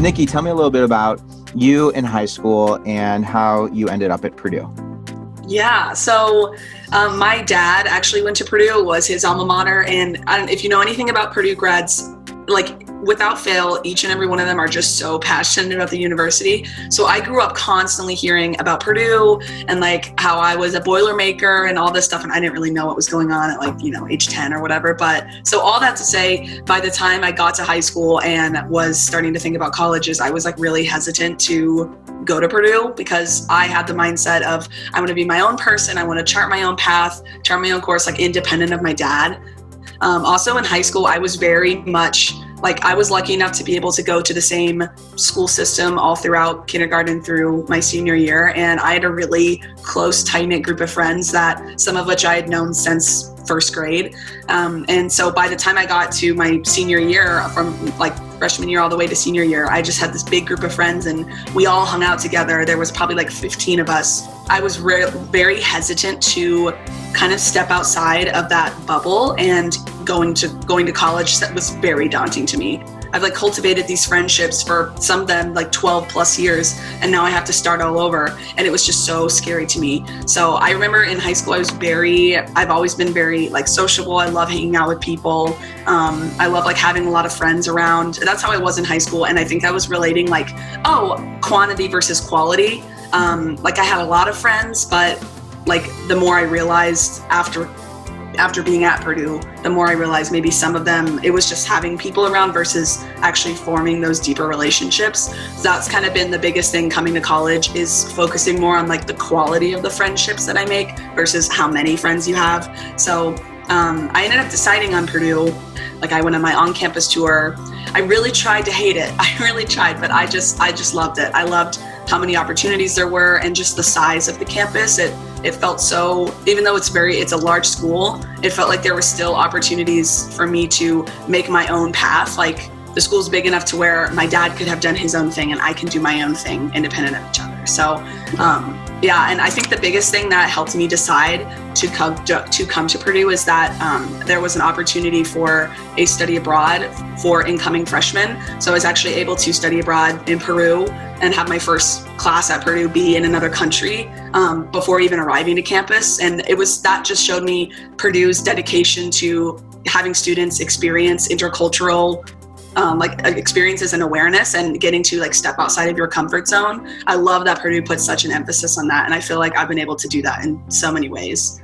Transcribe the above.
So Nikki, tell me a little bit about you in high school and how you ended up at Purdue. Yeah, so my dad actually went to Purdue, was his alma mater, and if you know anything about Purdue grads, like without fail, each and every one of them are just so passionate about the university. So I grew up constantly hearing about Purdue and like how I was a Boilermaker and all this stuff, and I didn't really know what was going on at like, age 10 or whatever. But so all that to say, by the time I got to high school and was starting to think about colleges, I was like really hesitant to go to Purdue because I had the mindset of I want to be my own person. I want to chart my own path, chart my own course, like independent of my dad. Also in high school, I was very much like I was lucky enough to be able to go to the same school system all throughout kindergarten through my senior year. And I had a really close, tight-knit group of friends that some of which I had known since first grade. And so by the time I got to my senior year, from like freshman year all the way to senior year, I just had this big group of friends and we all hung out together. There was probably like 15 of us. I was very hesitant to kind of step outside of that bubble, and going to college, that was very daunting to me. I've like cultivated these friendships for some of them like 12 plus years, and now I have to start all over, and it was just so scary to me. So I remember in high school I've always been very like sociable. I love hanging out with people. I love like having a lot of friends around. That's how I was in high school, and I think I was relating like, quantity versus quality. Like I had a lot of friends, but like the more I realized after being at Purdue, the more I realized maybe some of them, it was just having people around versus actually forming those deeper relationships. So that's kind of been the biggest thing coming to college, is focusing more on like the quality of the friendships that I make versus how many friends you have. So I ended up deciding on Purdue. Like I went on my on-campus tour. I really tried to hate it. I really tried, but I just loved it. I loved how many opportunities there were and just the size of the campus. It felt so, even though it's a large school, it felt like there were still opportunities for me to make my own path. Like the school's big enough to where my dad could have done his own thing and I can do my own thing independent of each other. So and I think the biggest thing that helped me decide to come to Purdue is that there was an opportunity for a study abroad for incoming freshmen. So I was actually able to study abroad in Peru and have my first class at Purdue be in another country before even arriving to campus. And that just showed me Purdue's dedication to having students experience intercultural experiences and awareness and getting to like step outside of your comfort zone. I love that Purdue puts such an emphasis on that. And I feel like I've been able to do that in so many ways.